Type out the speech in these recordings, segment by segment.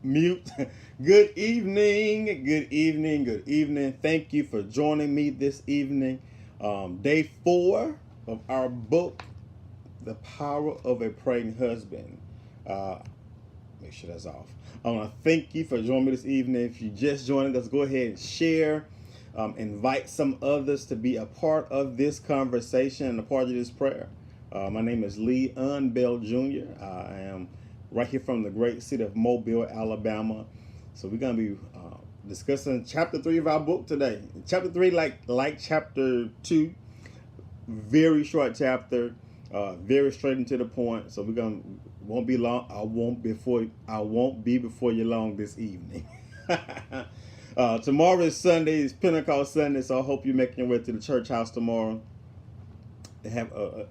Mute. Good evening. Good evening. Good evening. Thank you for joining me this evening. Day 4 of our book, The Power of a Praying Husband. Uh, Make sure that's off. I want to thank you for joining me this evening. If you just joined us, go ahead and share. Invite some others to be a part of this conversation and a part of this prayer. My name is Leon Bell Jr. I am right here from the great city of Mobile, Alabama. So we're going to be discussing chapter 3 of our book today. Chapter 3, like chapter 2, very short chapter, very straight and to the point. So we're gonna won't be long. I won't be before you long this evening. Tomorrow is Sunday. It's Pentecost Sunday, so I hope you're making your way to the church house tomorrow. They have a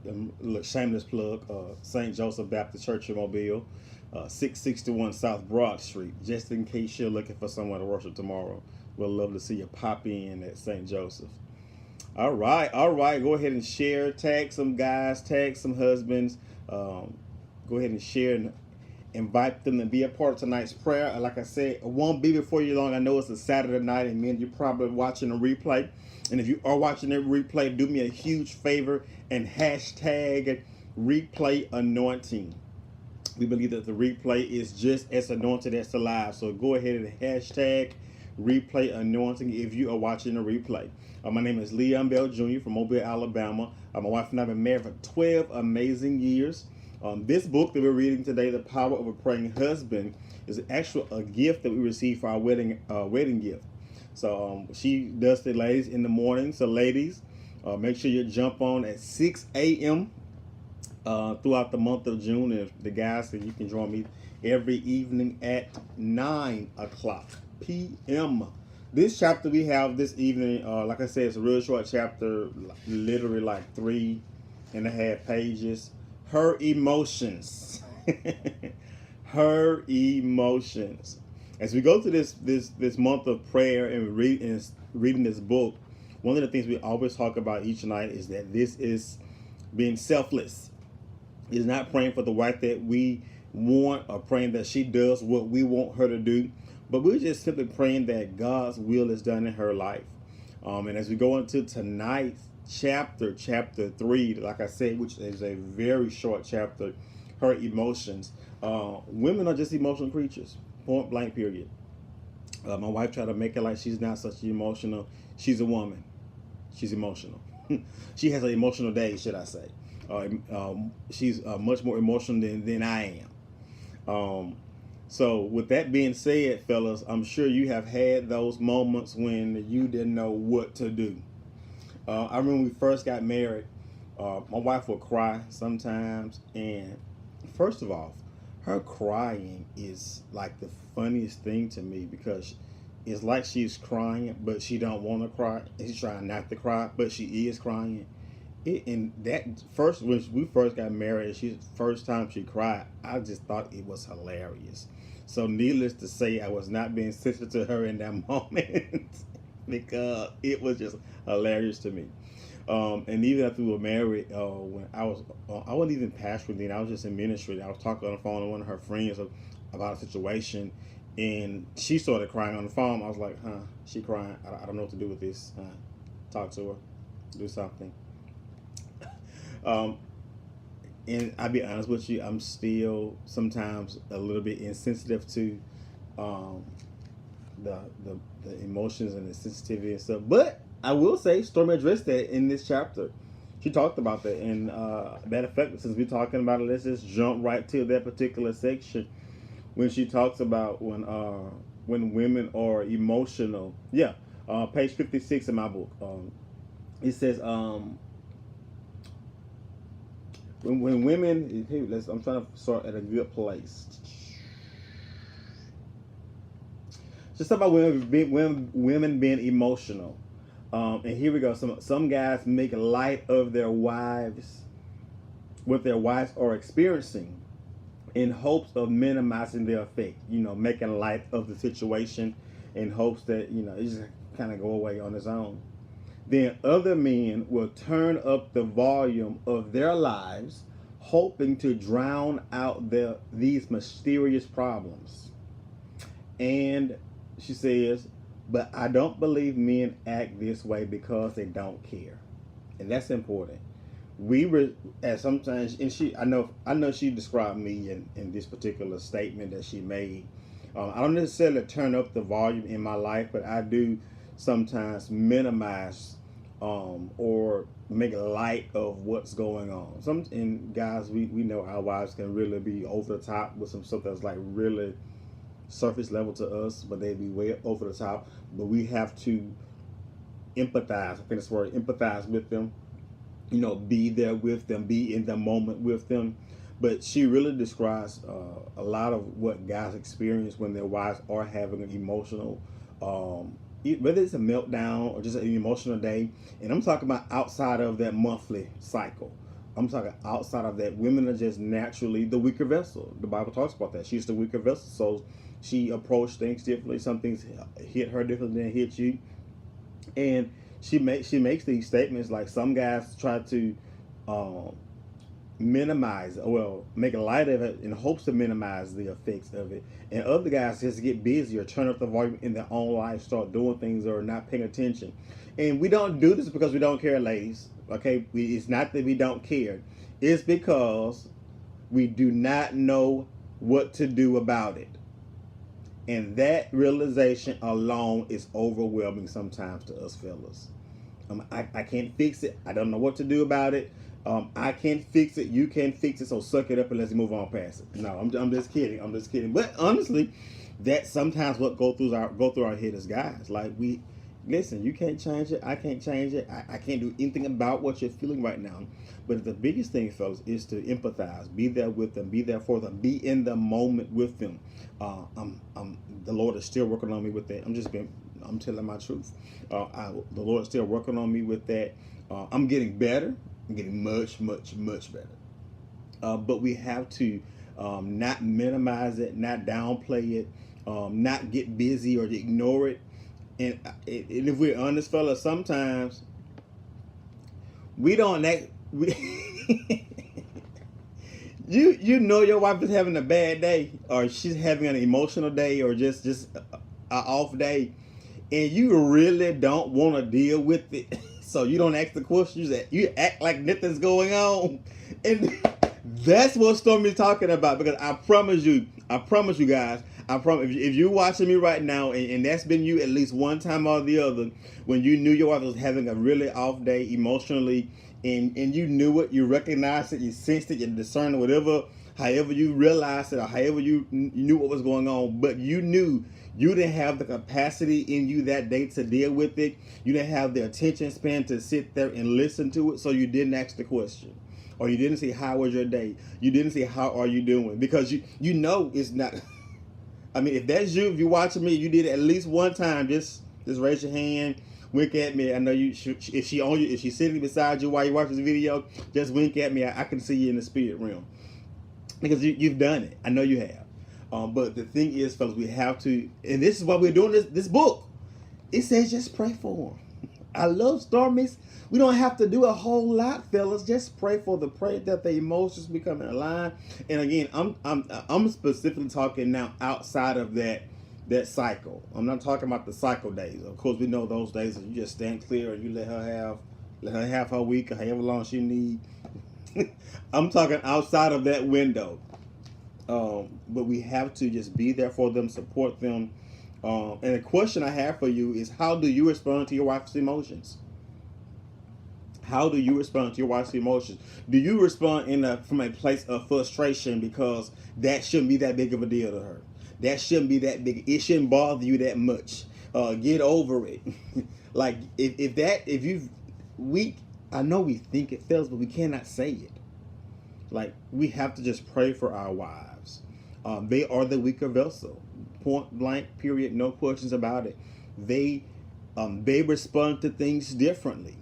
shameless plug, St. Joseph Baptist Church in Mobile, 661 South Broad Street, just in case you're looking for someone to worship tomorrow. We'd love to see you pop in at St. Joseph. All right. Go ahead and share. Tag some guys, tag some husbands. Go ahead and share and invite them to be a part of tonight's prayer. Like I said, it won't be before you long. I know it's a Saturday night, and man, you're probably watching a replay. And if you are watching a replay, do me a huge favor and hashtag replay anointing. We believe that the replay is just as anointed as the live. So go ahead and hashtag replay anointing if you are watching a replay. My name is Leon Bell Jr. from Mobile, Alabama. My wife and I have been married for 12 amazing years. This book that we're reading today, The Power of a Praying Husband, is actually a gift that we received for our wedding gift. So she does the ladies in the morning. So ladies, make sure you jump on at 6 a.m. Throughout the month of June. And the guys, you can join me every evening at 9 o'clock p.m. This chapter we have this evening, like I said, it's a real short chapter, literally like 3.5 pages. Her emotions. Her emotions. As we go through this month of prayer and reading this book, one of the things we always talk about each night is that this is being selfless. It's not praying for the wife that we want or praying that she does what we want her to do, but we're just simply praying that God's will is done in her life. And as we go into tonight's chapter 3, like I said, which is a very short chapter, her emotions. Women are just emotional creatures, point blank, period. My wife tried to make it like she's not such emotional. She's a woman. She's emotional. She has an emotional day, should I say. She's much more emotional than I am. So with that being said, fellas, I'm sure you have had those moments when you didn't know what to do. I remember when we first got married, my wife would cry sometimes, and first of all, her crying is like the funniest thing to me, because it's like she's crying, but she don't want to cry. She's trying not to cry, but she is crying. And that first, when we first got married, first time she cried, I just thought it was hilarious. So needless to say, I was not being sensitive to her in that moment because it was just hilarious to me. And even after we were married, when I wasn't even pastoring then, I was just in ministry. I was talking on the phone to one of her friends about a situation, and she started crying on the phone. I was like, she crying. I don't know what to do with this. Talk to her, do something. And I'll be honest with you, I'm still sometimes a little bit insensitive to the emotions and the sensitivity and stuff. But I will say, Stormy addressed that in this chapter. She talked about that, and that effect. Since we're talking about it, let's just jump right to that particular section when she talks about when women are emotional. Yeah, page 56 in my book. It says when women, I'm trying to start at a good place. Just about women being emotional. And here we go. Some guys make light of their wives, what their wives are experiencing, in hopes of minimizing their effect. Making light of the situation in hopes that it just kind of go away on its own. Then other men will turn up the volume of their lives, hoping to drown out these mysterious problems. And she says, but I don't believe men act this way because they don't care. And that's important. We were at sometimes, and I know she described me in this particular statement that she made. I don't necessarily turn up the volume in my life, but I do sometimes minimize or make light of what's going on. Some and guys, we know our wives can really be over the top with some stuff that's like really surface level to us, but they be way over the top. But we have to empathize. I think that's the word, empathize with them. Be there with them, be in the moment with them. But she really describes a lot of what guys experience when their wives are having an emotional, whether it's a meltdown or just an emotional day. And I'm talking about outside of that monthly cycle. I'm talking outside of that. Women are just naturally the weaker vessel. The Bible talks about that. She's the weaker vessel. So she approached things differently. Some things hit her differently than hit you. And she makes these statements like some guys try to minimize, well, make a light of it in hopes to minimize the effects of it, and other guys just get busy or turn up the volume in their own life, start doing things or not paying attention. And we don't do this because we don't care, ladies. Okay, it's not that we don't care. It's because we do not know what to do about it. And that realization alone is overwhelming sometimes to us fellas. I can't fix it. I don't know what to do about it. I can't fix it. You can't fix it. So suck it up and let's move on past it. No, I'm just kidding. I'm just kidding. But honestly, that's sometimes what go through our head as guys. Like, we listen. You can't change it. I can't change it. I can't do anything about what you're feeling right now. But the biggest thing, fellas, is to empathize. Be there with them. Be there for them. Be in the moment with them. The Lord is still working on me with that. I'm telling my truth. The Lord is still working on me with that. I'm getting better. I'm getting much, much, much better. But we have to not minimize it, not downplay it, not get busy or ignore it. And if we're honest, fellas, sometimes we don't act. You know your wife is having a bad day, or she's having an emotional day, or just an off day, and you really don't want to deal with it. So you don't ask the questions. You act like nothing's going on, and that's what Stormy's talking about. Because I promise you guys, if you're watching me right now, and that's been you at least one time or the other, when you knew your wife was having a really off day emotionally, and you knew it, you recognized it, you sensed it, you discerned it, however you realized it, or however you knew what was going on, but you knew you didn't have the capacity in you that day to deal with it. You didn't have the attention span to sit there and listen to it, so you didn't ask the question. Or you didn't say, how was your day? You didn't say, how are you doing? Because you know it's not. I mean, if that's you, if you're watching me, you did it at least one time, just raise your hand, wink at me. I know you. If she's sitting beside you while you watch this video, just wink at me. I can see you in the spirit realm. Because you've done it. I know you have. But the thing is, fellas, we have to, and this is why we're doing this book. It says just pray for them. I love Stormies. We don't have to do a whole lot, fellas. Just pray for the pray that the emotions become in line. And again, I'm specifically talking now outside of that cycle. I'm not talking about the cycle days. Of course, we know those days that you just stand clear and you let her have her week or however long she need. I'm talking outside of that window. But we have to just be there for them, support them. And the question I have for you is, how do you respond to your wife's emotions? How do you respond to your wife's emotions? Do you respond from a place of frustration because that shouldn't be that big of a deal to her? That shouldn't be that big. It shouldn't bother you that much. Get over it. Like I know we think it fails, but we cannot say it. Like, we have to just pray for our wives. They are the weaker vessel. Point blank, period, no questions about it. They respond to things differently.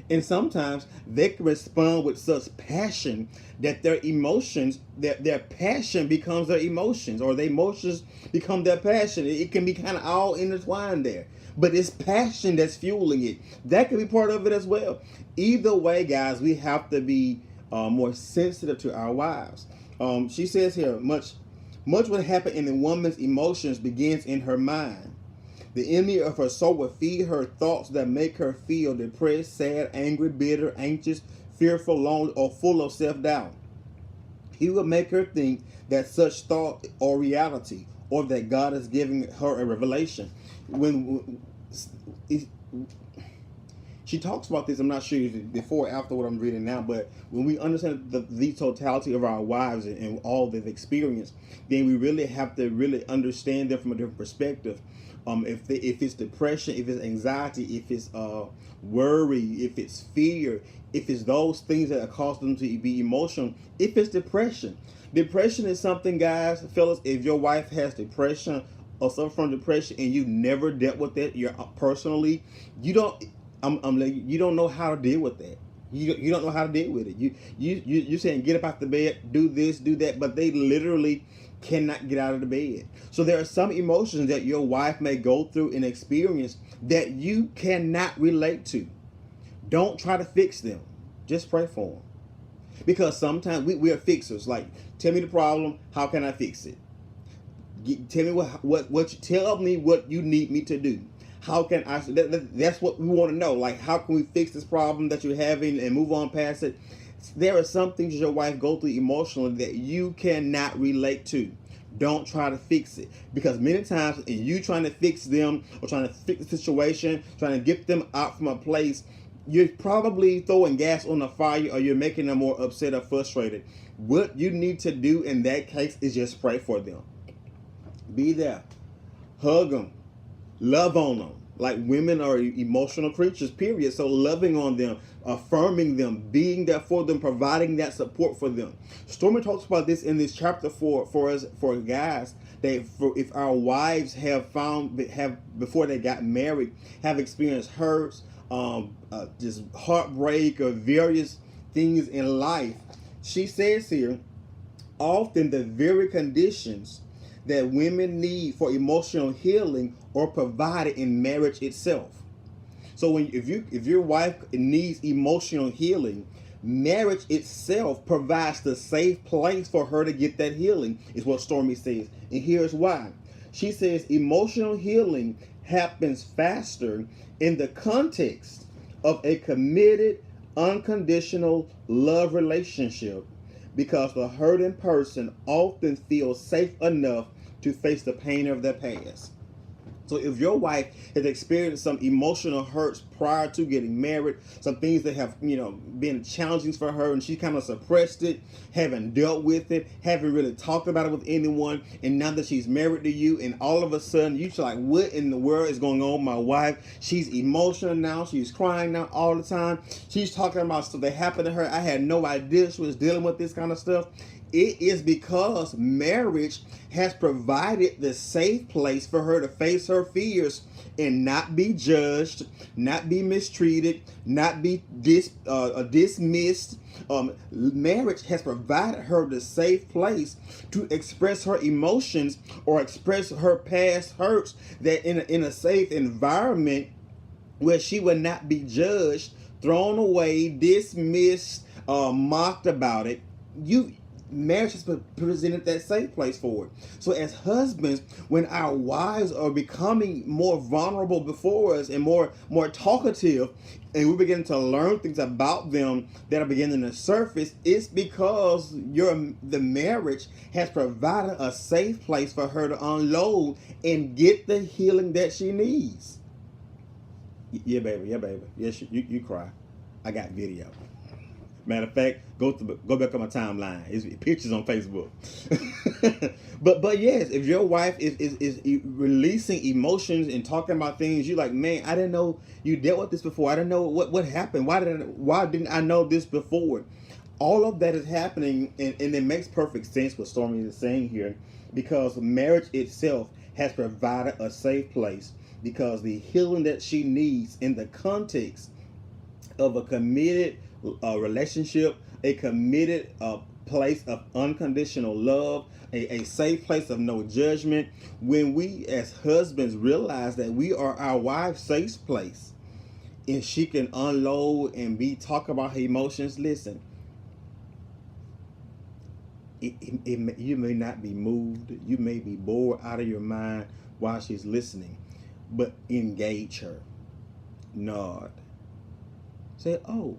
And sometimes they can respond with such passion that their emotions, their passion becomes their emotions, or their emotions become their passion. It can be kind of all intertwined there. But it's passion that's fueling it. That could be part of it as well. Either way, guys, we have to be more sensitive to our wives. She says here, Much what happens in a woman's emotions begins in her mind. The enemy of her soul will feed her thoughts that make her feel depressed, sad, angry, bitter, anxious, fearful, lonely, or full of self-doubt. He will make her think that such thought or reality, or that God is giving her a revelation. When she talks about this, I'm not sure if it's before or after what I'm reading now, but when we understand the totality of our wives and all they've experienced, then we really have to really understand them from a different perspective. If it's depression, if it's anxiety, if it's worry, if it's fear, if it's those things that cause them to be emotional, if it's depression. Depression is something, guys, fellas, if your wife has depression or suffer from depression and you never dealt with it, you're personally, you don't you don't know how to deal with that. You don't know how to deal with it. You're saying get up out the bed, do this, do that, but they literally cannot get out of the bed. So there are some emotions that your wife may go through and experience that you cannot relate to. Don't try to fix them. Just pray for them. Because sometimes we are fixers. Like, tell me the problem, how can I fix it? Tell me tell me what you need me to do. How can I? That's what we want to know. Like, how can we fix this problem that you're having and move on past it? There are some things your wife go through emotionally that you cannot relate to. Don't try to fix it, because many times in you trying to fix them or trying to fix the situation, trying to get them out from a place, you're probably throwing gas on the fire, or you're making them more upset or frustrated. What you need to do in that case is just pray for them. Be there. Hug them. Love on them. Like, women are emotional creatures, period. So loving on them, affirming them, being there for them, providing that support for them. Stormy talks about this in this chapter for us, for guys, that if our wives have before they got married, have experienced hurts, just heartbreak or various things in life. She says here, often the very conditions that women need for emotional healing are provided in marriage itself. So if your wife needs emotional healing, marriage itself provides the safe place for her to get that healing, is what Stormy says. And here's why. She says emotional healing happens faster in the context of a committed, unconditional love relationship, because the hurting person often feels safe enough to face the pain of their past. So if your wife has experienced some emotional hurts prior to getting married, some things that have, been challenging for her, and she kind of suppressed it, haven't dealt with it, haven't really talked about it with anyone, and now that she's married to you, and all of a sudden you're like, what in the world is going on with my wife? She's emotional now, she's crying now all the time, she's talking about stuff that happened to her. I had no idea she was dealing with this kind of stuff. It is because marriage has provided the safe place for her to face her fears and not be judged, not be mistreated, not be dismissed. Marriage has provided her the safe place to express her emotions or express her past hurts, that in a safe environment where she would not be judged, thrown away, dismissed, mocked about it. Marriage has presented that safe place for it. So as husbands, when our wives are becoming more vulnerable before us and more talkative, and we begin to learn things about them that are beginning to surface, it's because the marriage has provided a safe place for her to unload and get the healing that she needs. Yeah, baby. Yes, you cry. I got video. Matter of fact, go back on my timeline. It's pictures on Facebook. but yes, if your wife is releasing emotions and talking about things, you're like, man, I didn't know you dealt with this before. I didn't know what happened. Why didn't I know this before? All of that is happening, and it makes perfect sense what Stormy is saying here, because marriage itself has provided a safe place, because the healing that she needs in the context of a committed relationship, a committed place of unconditional love, a safe place of no judgment. When we as husbands realize that we are our wife's safe place, and she can unload and talk about her emotions, listen, You may not be moved. You may be bored out of your mind while she's listening, but engage her. Nod. Say, oh.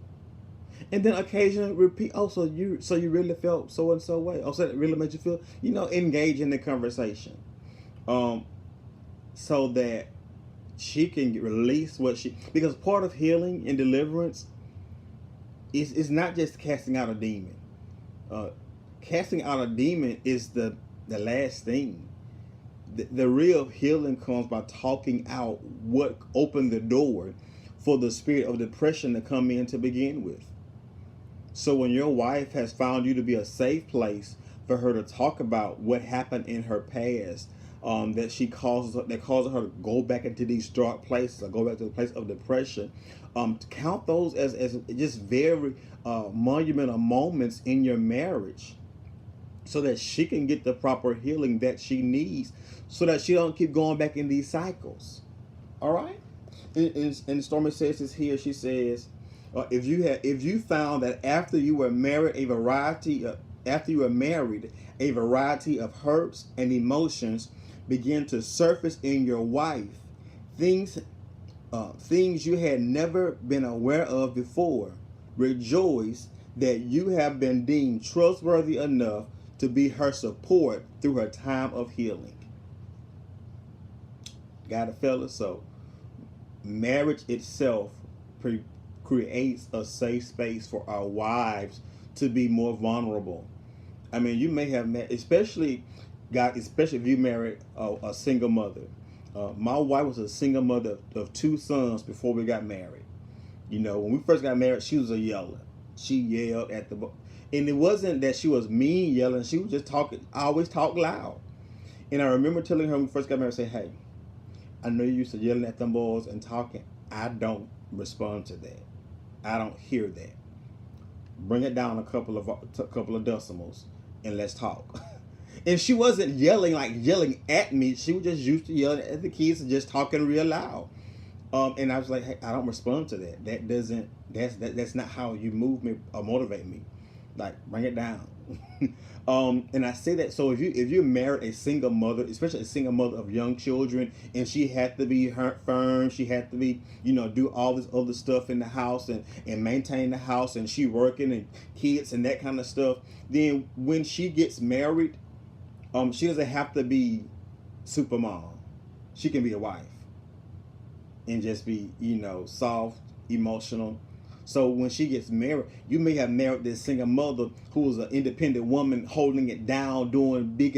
And then occasionally repeat, oh, so you really felt so and so way. Oh, so that really made you feel, engage in the conversation. Um, so that she can release because part of healing and deliverance is not just casting out a demon. Uh, Casting out a demon is the last thing. The real healing comes by talking out what opened the door for the spirit of depression to come in to begin with. So when your wife has found you to be a safe place for her to talk about what happened in her past, that causes her to go back into these dark places or go back to the place of depression, count those as just very monumental moments in your marriage, so that she can get the proper healing that she needs, so that she don't keep going back in these cycles. All right. And Stormy says this here. She says, if you found that after you were married a variety of hurts and emotions begin to surface in your wife, things you had never been aware of before, rejoice that you have been deemed trustworthy enough to be her support through her time of healing. Got it, fellas? So marriage itself creates a safe space for our wives to be more vulnerable. I mean, you may have met, especially if you married a single mother. My wife was a single mother of two sons before we got married. When we first got married, she was a yeller. She yelled and it wasn't that she was mean yelling. She was just talking. I always talk loud. And I remember telling her when we first got married, say, "Hey, I know you used to yelling at them boys and talking. I don't respond to that. I don't hear that. Bring it down a couple of decimals and let's talk." And she wasn't yelling at me. She was just used to yelling at the kids and just talking real loud. And I was like, "Hey, I don't respond to that. That's not how you move me or motivate me. Like, bring it down." And I say that, so if you married a single mother, especially a single mother of young children, and she had to be firm, she had to be, do all this other stuff in the house and maintain the house, and she working and kids and that kind of stuff, then when she gets married, she doesn't have to be super mom. She can be a wife and just be, soft, emotional. So when she gets married, you may have married this single mother who was an independent woman, holding it down, doing big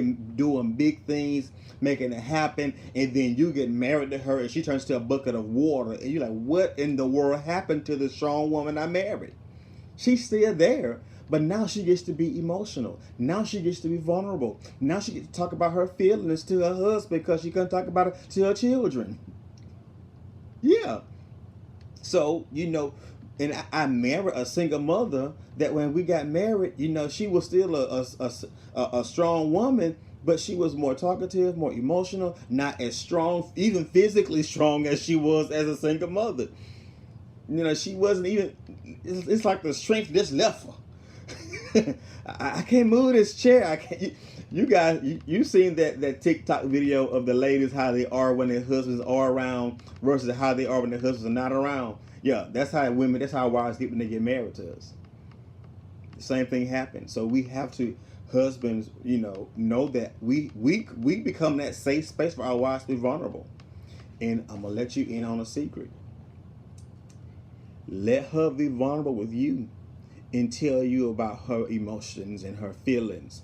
things, making it happen, and then you get married to her and she turns to a bucket of water, and you're like, "What in the world happened to the strong woman I married?" She's still there, but now she gets to be emotional. Now she gets to be vulnerable. Now she gets to talk about her feelings to her husband because she couldn't talk about it to her children. Yeah. So, and I married a single mother that when we got married, she was still a strong woman, but she was more talkative, more emotional, not as strong, even physically strong as she was as a single mother. She wasn't even, it's like the strength just left her. I can't move this chair. I can't. You guys, you seen that TikTok video of the ladies, how they are when their husbands are around versus how they are when their husbands are not around. Yeah, that's how wives get when they get married to us. The same thing happens. So we have to, husbands, know that we become that safe space for our wives to be vulnerable. And I'm gonna let you in on a secret. Let her be vulnerable with you and tell you about her emotions and her feelings,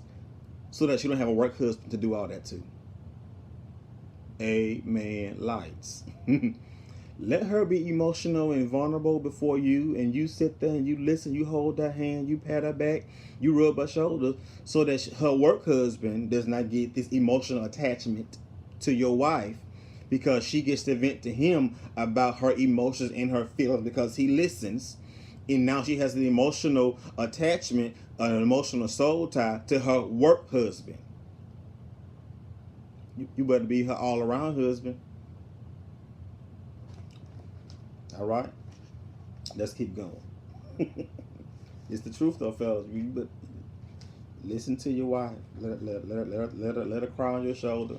so that you don't have a work husband to do all that too. Amen. Lights. Let her be emotional and vulnerable before you, and you sit there and you listen, you hold her hand, you pat her back, you rub her shoulder, so that her work husband does not get this emotional attachment to your wife, because she gets to vent to him about her emotions and her feelings because he listens. And now she has an emotional attachment, an emotional soul tie to her work husband. You better be her all around husband. All right, let's keep going. It's the truth though, fellas. Listen to your wife. Let her cry on your shoulder.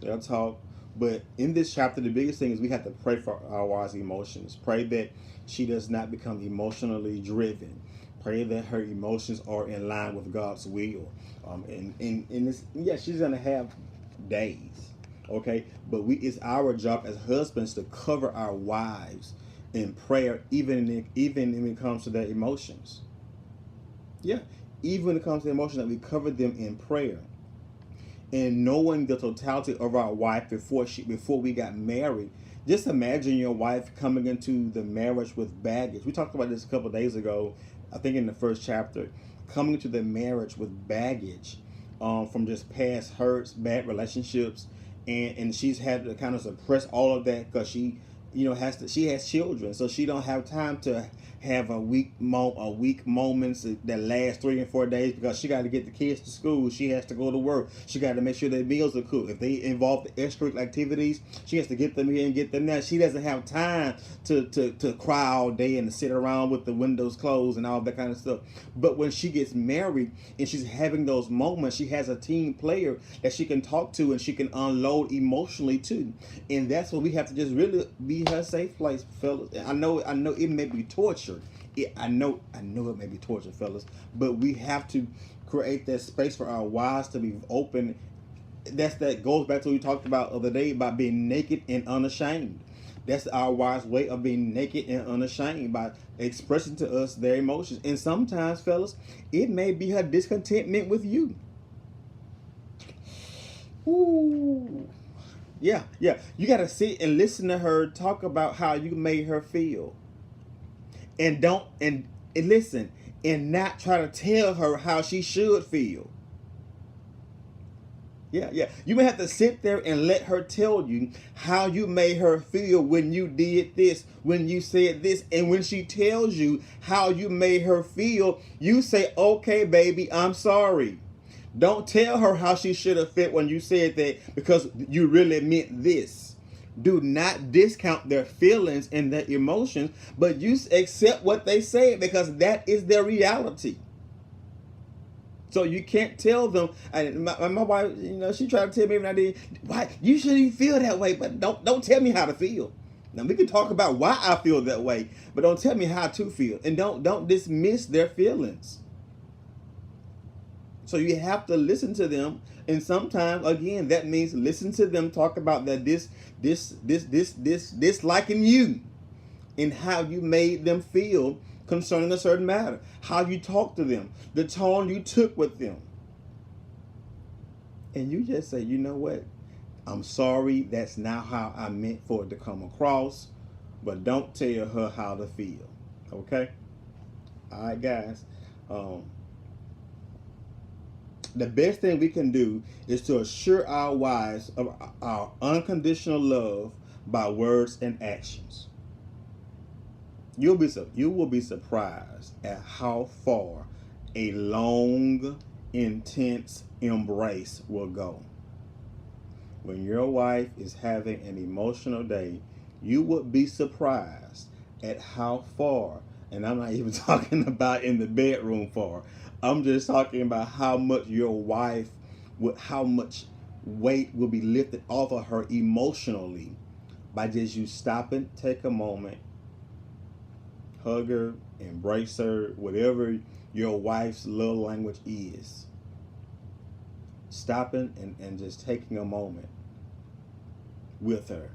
Let her talk. But in this chapter, the biggest thing is we have to pray for our wife's emotions. Pray that she does not become emotionally driven. Pray that her emotions are in line with God's will. And this, yeah, she's gonna have days, okay. But it's our job as husbands to cover our wives in prayer, even when it comes to their emotions. Yeah, even when it comes to emotions, that we cover them in prayer. And knowing the totality of our wife before we got married. Just imagine your wife coming into the marriage with baggage. We talked about this a couple of days ago, I think in the first chapter, coming into the marriage with baggage, from just past hurts, bad relationships, and she's had to kind of suppress all of that because she has children, so she don't have time to have a week moments that last 3 and 4 days because she got to get the kids to school. She has to go to work. She got to make sure their meals are cooked. If they involve the extracurricular activities, she has to get them here and get them there. She doesn't have time to cry all day and to sit around with the windows closed and all that kind of stuff. But when she gets married and she's having those moments, she has a team player that she can talk to and she can unload emotionally too. And that's what we have to just really be her safe place, fellas. I know it may be torture. I know it may be torture, fellas, but we have to create that space for our wives to be open. That goes back to what we talked about the other day about being naked and unashamed. That's our wives' way of being naked and unashamed, by expressing to us their emotions. And sometimes, fellas, it may be her discontentment with you. Ooh. Yeah, yeah. You got to sit and listen to her talk about how you made her feel. And don't and listen, and not try to tell her how she should feel. Yeah, yeah. You may have to sit there and let her tell you how you made her feel when you did this, when you said this. And when she tells you how you made her feel, you say, okay, baby, I'm sorry. Don't tell her how she should have felt when you said that because you really meant this. Do not discount their feelings and their emotions, but you accept what they say because that is their reality. So you can't tell them. My wife, she tried to tell me when I did, why you shouldn't feel that way, but don't tell me how to feel. Now we can talk about why I feel that way, but don't tell me how to feel, and don't dismiss their feelings. So you have to listen to them, and sometimes again that means listen to them talk about that this liking you, and how you made them feel concerning a certain matter, how you talked to them, the tone you took with them. And you just say, you know what? I'm sorry, that's not how I meant for it to come across, but don't tell her how to feel. Okay? All right, guys. The best thing we can do is to assure our wives of our unconditional love by words and actions. You will be surprised at how far a long, intense embrace will go. When your wife is having an emotional day, you would be surprised at how far, and I'm not even talking about in the bedroom far. I'm just talking about how much your wife how much weight will be lifted off of her emotionally by just you stopping, take a moment, hug her, embrace her, whatever your wife's love language is. Stopping and just taking a moment with her.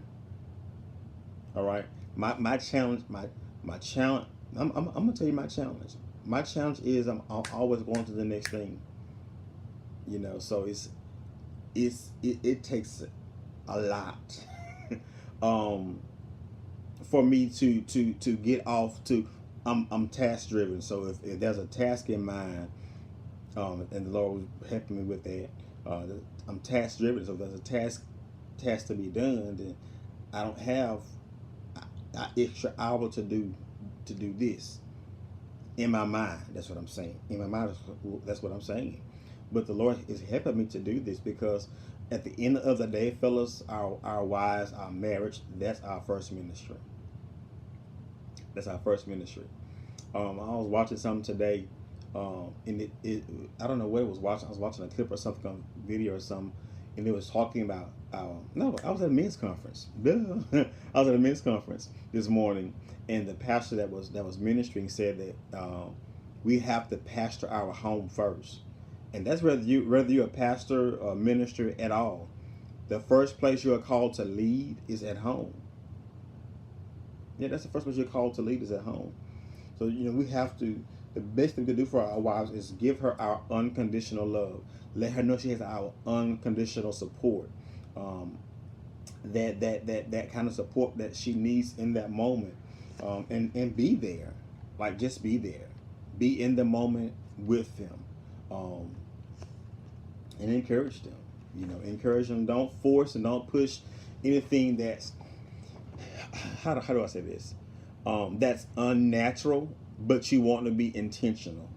All right. My challenge, my challenge. I'm gonna tell you my challenge. My challenge is I'm always going to the next thing. So it takes a lot for me to get off to. I'm task driven. So if there's a task in mind, and the Lord was helping me with that, I'm task driven. So if there's a task to be done, then I don't have an extra hour to do this in my mind. That's what I'm saying. In my mind, that's what I'm saying. But the Lord is helping me to do this because at the end of the day, fellas, our wives, our marriage, that's our first ministry. That's our first ministry. I was watching something today And I don't know what it was watching. I was watching a clip or something on video or something, and it was talking about. No, I was at a men's conference. Duh. I was at a men's conference this morning, and the pastor that was ministering said that we have to pastor our home first, and that's whether you're a pastor or minister at all. The first place you are called to lead is at home. Yeah, that's the first place you're called to lead is at home. So we have to. The best thing to do for our wives is give her our unconditional love. Let her know she has our unconditional support. That kind of support that she needs in that moment, and be there, like just be there, be in the moment with them, and encourage them. Encourage them. Don't force and don't push anything that's how do I say this? That's unnatural, but you want to be intentional.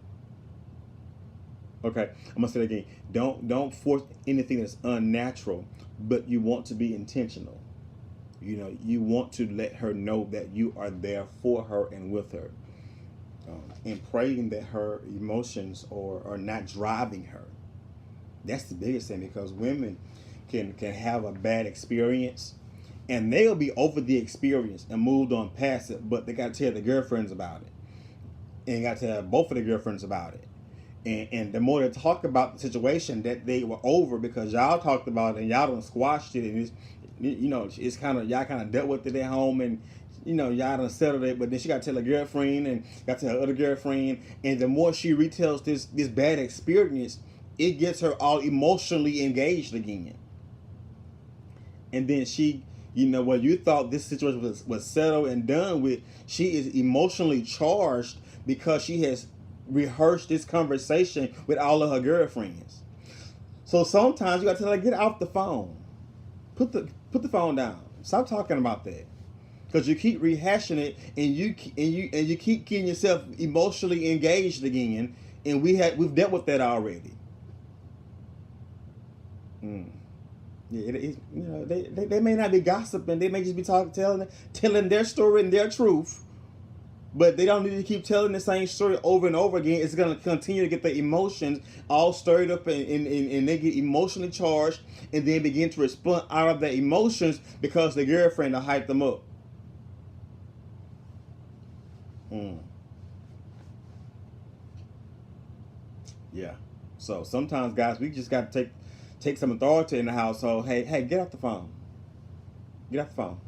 Okay, I'm gonna say it again. Don't force anything that's unnatural, but you want to be intentional. You want to let her know that you are there for her and with her, and praying that her emotions are not driving her. That's the biggest thing, because women can have a bad experience, and they'll be over the experience and moved on past it, but they got to tell their girlfriends about it, and got to tell both of their girlfriends about it. And the more they talk about the situation that they were over because y'all talked about it and y'all done squashed it, and it's kind of y'all kind of dealt with it at home, and y'all done settled it, but then she got to tell her girlfriend and got to tell her other girlfriend, and the more she retells this bad experience, it gets her all emotionally engaged again. And then she, when you thought this situation was settled and done with, she is emotionally charged because she has rehearsed this conversation with all of her girlfriends. So sometimes you got to tell her, get off the phone. Put the phone down. Stop talking about that. Because you keep rehashing it, and you keep getting yourself emotionally engaged again, and we've dealt with that already. Yeah, they may not be gossiping. They may just be telling their story and their truth, but they don't need to keep telling the same story over and over again. It's going to continue to get the emotions all stirred up, and they get emotionally charged, and then begin to respond out of their emotions because the girlfriend will hype them up. Yeah. So sometimes, guys, we just got to take some authority in the household. Hey, get off the phone. Get off the phone.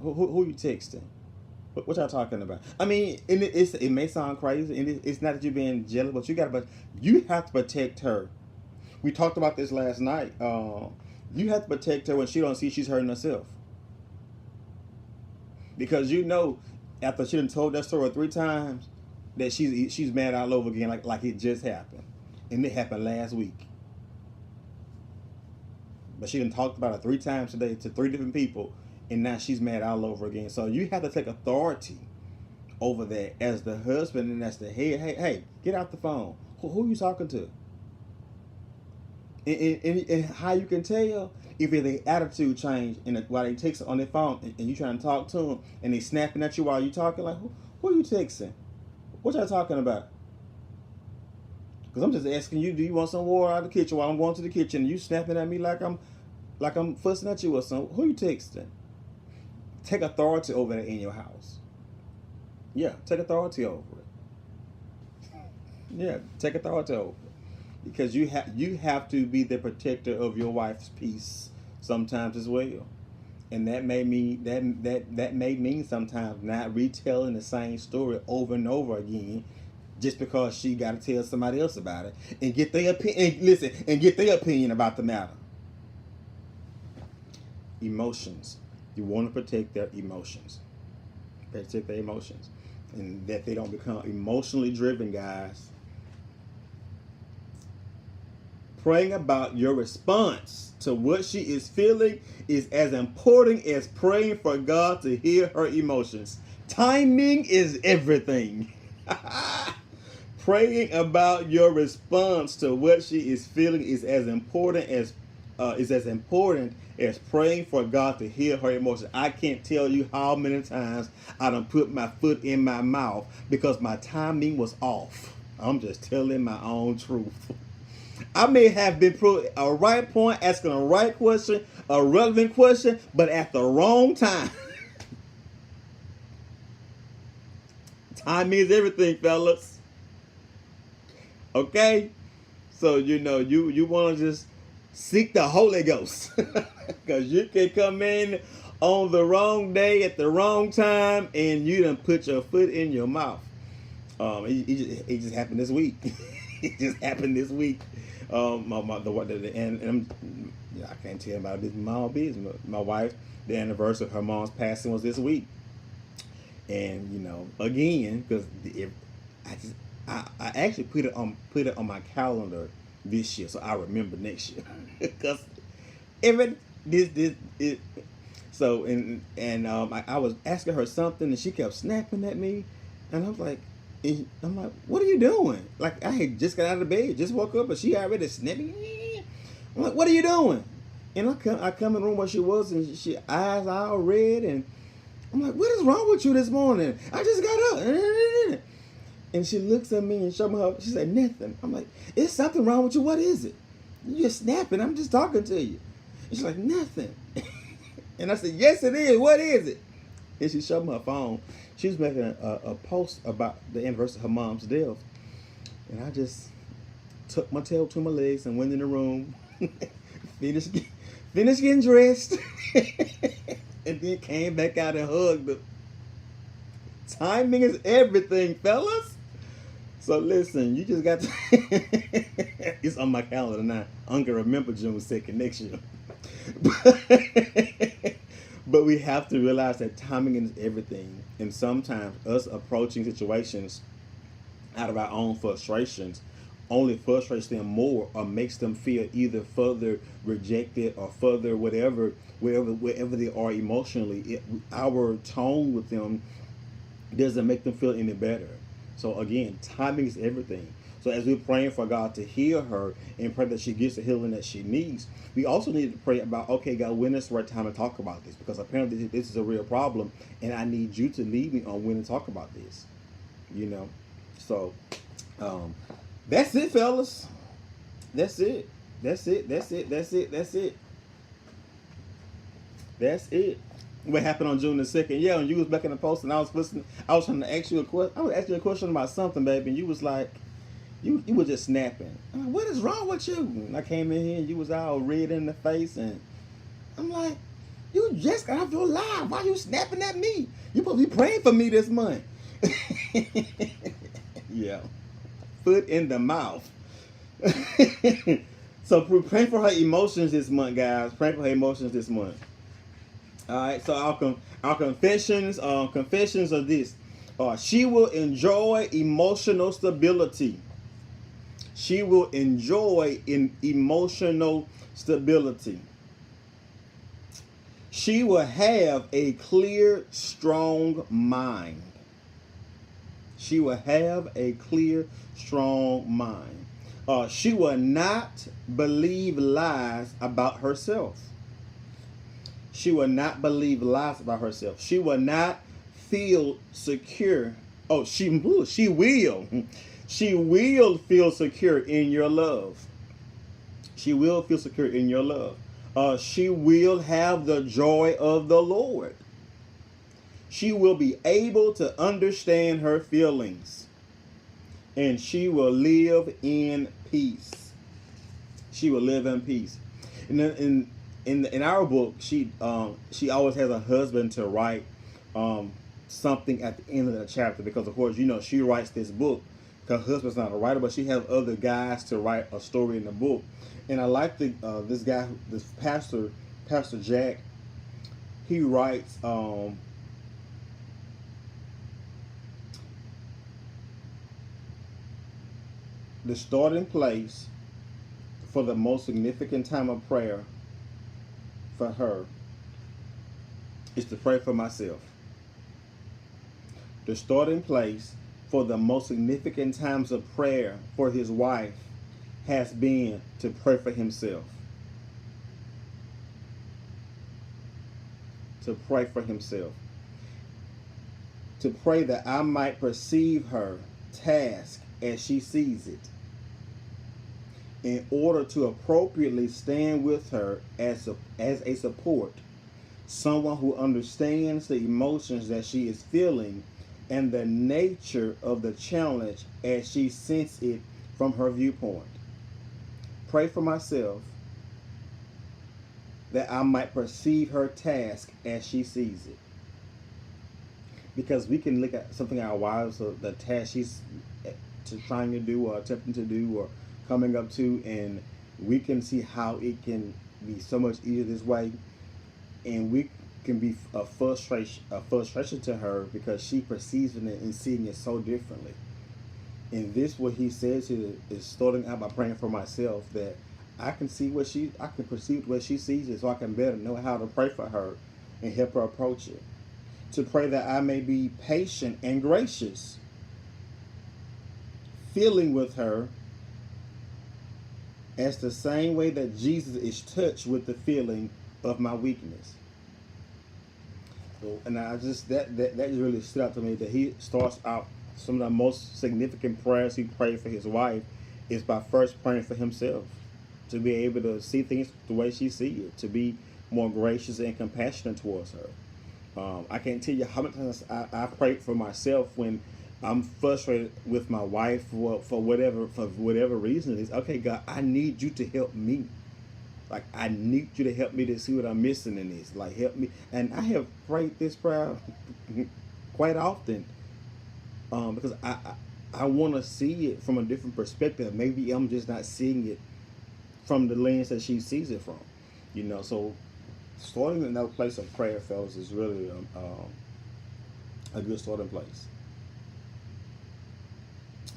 Who you texting? What y'all talking about? I mean, it may sound crazy, and it's not that you're being jealous, but you have to protect her. We talked about this last night. You have to protect her when she don't see she's hurting herself, because after she done told that story 3 times, that she's mad all over again, like it just happened, and it happened last week. But she done talked about it 3 times today to 3 different people, and now she's mad all over again. So you have to take authority over that as the husband and as the head. Hey, get out the phone. Who you talking to? And how you can tell if their attitude change while they text on their phone, and you trying to talk to them, and they snapping at you while you talking, like, who are you texting? What y'all talking about? Because I'm just asking you, do you want some water out of the kitchen while I'm going to the kitchen, and you snapping at me like I'm fussing at you or something? Who you texting? Take authority over it in your house. Yeah, take authority over it. Yeah, take authority over it. Because you have to be the protector of your wife's peace sometimes as well. And that may mean sometimes not retelling the same story over and over again, just because she got to tell somebody else about it and get their opinion. And get their opinion about the matter. Emotions. You want to protect their emotions. Protect their emotions, and that they don't become emotionally driven, guys. Praying about your response to what she is feeling is as important as praying for God to hear her emotions. Timing is everything. Praying about your response to what she is feeling is as important as praying for God to hear her emotions. I can't tell you how many times I done put my foot in my mouth because my timing was off. I'm just telling my own truth. I may have been put a right point, asking a right question, a relevant question, but at the wrong time. Time means everything, fellas. Okay? So you want to just seek the Holy Ghost. Because you can come in on the wrong day at the wrong time and you done put your foot in your mouth. It just happened this week. It just happened this week. I can't tell about this. My own business. My wife, the anniversary of her mom's passing was this week, and again, because I actually put it on my calendar this year, so I remember next year. Because every this it. So I was asking her something, and she kept snapping at me, and I'm like, what are you doing? Like, I had just got out of bed, just woke up, and she already snapping. I'm like, what are you doing? And I come in the room where she was, and she eyes all red, and I'm like, what is wrong with you this morning? I just got up. And she looks at me and shows me her. She said, nothing. I'm like, is something wrong with you? What is it? You're snapping. I'm just talking to you. And she's like, nothing. And I said, yes, it is. What is it? And she showed me her phone. She was making a post about the anniversary of her mom's death. And I just took my tail between my legs and went in the room, finished getting dressed, and then came back out and hugged her. Timing is everything, fellas. So listen, you just got to it's on my calendar now. I'm gonna remember June 2nd next year. But we have to realize that timing is everything. And sometimes us approaching situations out of our own frustrations only frustrates them more or makes them feel either further rejected or further wherever they are emotionally. Our tone with them doesn't make them feel any better. So again, timing is everything. So as we're praying for God to heal her and pray that she gets the healing that she needs, we also need to pray about, okay, God, when is the right time to talk about this? Because apparently this is a real problem, and I need you to lead me on when to talk about this. So that's it, fellas. That's it. That's it. That's it. That's it. That's it. That's it. What happened on June the 2nd? Yeah, and you was back in the post, and I was listening. I was trying to ask you a question. I was asking you a question about something, baby, and you was like, you were just snapping. I'm like, what is wrong with you? And I came in here, and you was all red in the face, and I'm like, you just got off your live. Why you snapping at me? You supposed to be praying for me this month. Yeah, foot in the mouth. So pray for her emotions this month, guys. Pray for her emotions this month. All right. So our confessions are this: she will enjoy emotional stability. She will enjoy emotional stability. She will have a clear, strong mind. She will have a clear, strong mind. She will not believe lies about herself. She will not believe lies about herself. She will not feel secure. Oh, she will. She will feel secure in your love. She will feel secure in your love. She will have the joy of the Lord. She will be able to understand her feelings. And she will live in peace. She will live in peace. In our book, she always has a husband to write something at the end of the chapter, because of course she writes this book. Her husband's not a writer, but she has other guys to write a story in the book. And I like this guy, this Pastor Jack. He writes the starting place for the most significant time of prayer for her is to pray for myself. The starting place for the most significant times of prayer for his wife has been to pray for himself. To pray for himself. To pray that I might perceive her task as she sees it, in order to appropriately stand with her as a support, someone who understands the emotions that she is feeling and the nature of the challenge as she senses it from her viewpoint. Pray for myself that I might perceive her task as she sees it. Because we can look at something our wives, or the task she's trying to do or attempting to do or coming up to, and we can see how it can be so much easier this way, and we can be a frustration to her because she perceives it and seeing it so differently. And this, what he says here, is starting out by praying for myself, that I can perceive what she sees it, so I can better know how to pray for her and help her approach it. To pray that I may be patient and gracious, feeling with her as the same way that Jesus is touched with the feeling of my weakness. So, and I just that really stood out to me, that he starts out some of the most significant prayers he prayed for his wife is by first praying for himself, to be able to see things the way she sees it, to be more gracious and compassionate towards her. I can't tell you how many times I prayed for myself when I'm frustrated with my wife for whatever reason it is. Okay, God, I need you to help me. Like, I need you to help me to see what I'm missing in this. Like, help me. And I have prayed this prayer quite often, because I want to see it from a different perspective. Maybe I'm just not seeing it from the lens that she sees it from. So starting in that place of prayer, fellas, is really a good starting place.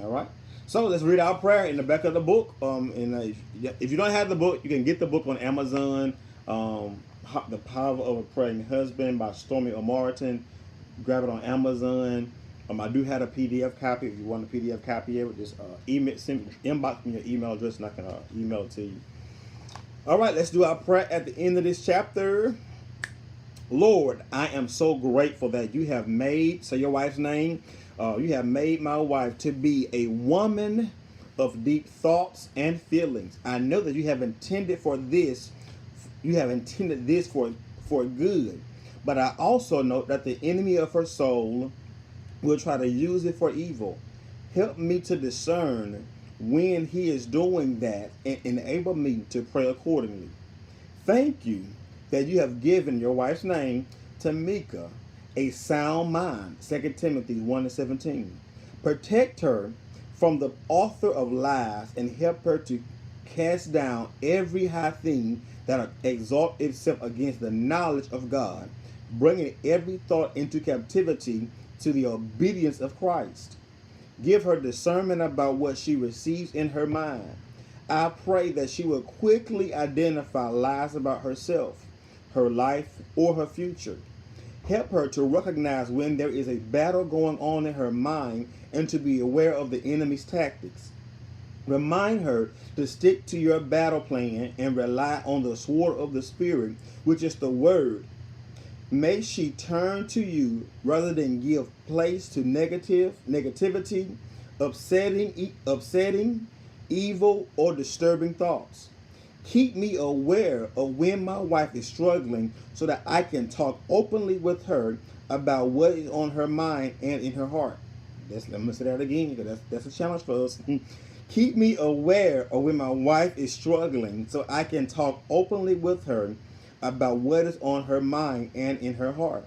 All right. So let's read our prayer in the back of the book. If you don't have the book, you can get the book on Amazon. The Power of a Praying Husband by Stormy O'Martin. Grab it on Amazon. I do have a PDF copy. If you want a PDF copy of it, just inbox me your email address and I can email it to you. All right, let's do our prayer at the end of this chapter. Lord, I am so grateful that you have made, say your wife's name, you have made my wife to be a woman of deep thoughts and feelings. I know that you have intended this for good. But I also know that the enemy of her soul will try to use it for evil. Help me to discern when he is doing that and enable me to pray accordingly. Thank you that you have given your wife's name, Tamika, a sound mind, 2 Timothy 1:17. Protect her from the author of lies and help her to cast down every high thing that exalts itself against the knowledge of God, bringing every thought into captivity to the obedience of Christ. Give her discernment about what she receives in her mind. I pray that she will quickly identify lies about herself, her life, or her future. Help her to recognize when there is a battle going on in her mind and to be aware of the enemy's tactics. Remind her to stick to your battle plan and rely on the sword of the Spirit, which is the Word. May she turn to you rather than give place to negativity, upsetting, evil, or disturbing thoughts. Keep me aware of when my wife is struggling so that I can talk openly with her about what is on her mind and in her heart. Let me say that again, because that's a challenge for us. Keep me aware of when my wife is struggling so I can talk openly with her about what is on her mind and in her heart.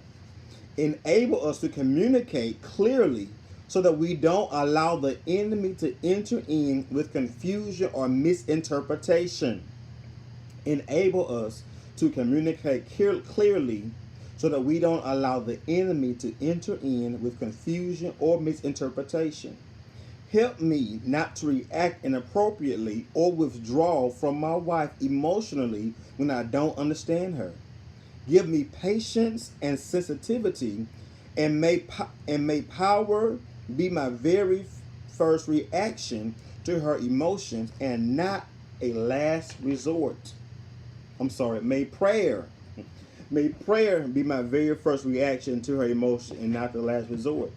Enable us to communicate clearly so that we don't allow the enemy to enter in with confusion or misinterpretation. Enable us to communicate clearly so that we don't allow the enemy to enter in with confusion or misinterpretation. Help me not to react inappropriately or withdraw from my wife emotionally when I don't understand her. Give me patience and sensitivity, and may power be my very first reaction to her emotions and not a last resort. May prayer be my very first reaction to her emotion and not the last resort.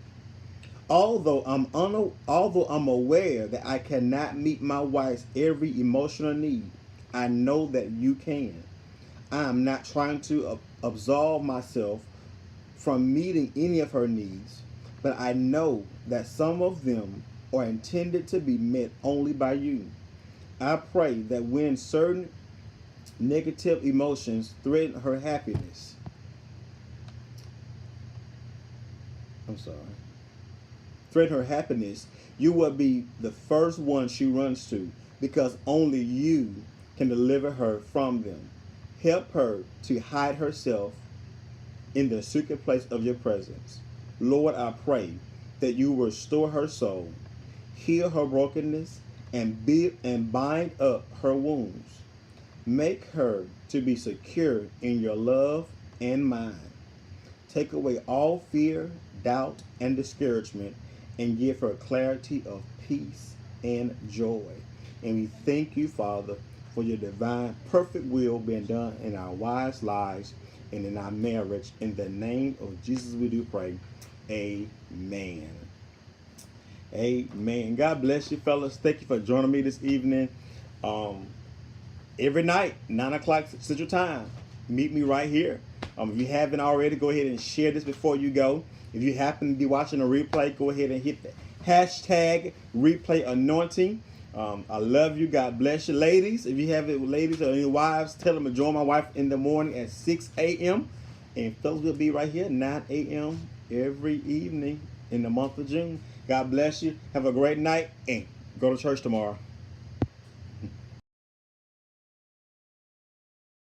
Although I'm aware that I cannot meet my wife's every emotional need, I know that you can. I am not trying to absolve myself from meeting any of her needs, but I know that some of them are intended to be met only by you. I pray that when certain negative emotions threaten her happiness, I'm sorry, threaten her happiness, you will be the first one she runs to because only you can deliver her from them. Help her to hide herself in the secret place of your presence. Lord, I pray that you restore her soul, heal her brokenness, and bind up her wounds. Make her to be secure in your love and mind. Take away all fear, doubt, and discouragement, and give her clarity of peace and joy. And we thank you, Father, for your divine, perfect will being done in our wives' lives and in our marriage. In the name of Jesus, we do pray. Amen. Amen. God bless you, fellas. Thank you for joining me this evening. Every night, 9 o'clock Central Time, meet me right here. If you haven't already, go ahead and share this before you go. If you happen to be watching a replay, go ahead and hit the hashtag replay anointing. I love you. God bless you. Ladies, if you have it, ladies or any wives, tell them to join my wife in the morning at 6 a.m. And fellas will be right here at 9 a.m. every evening in the month of June. God bless you. Have a great night and go to church tomorrow.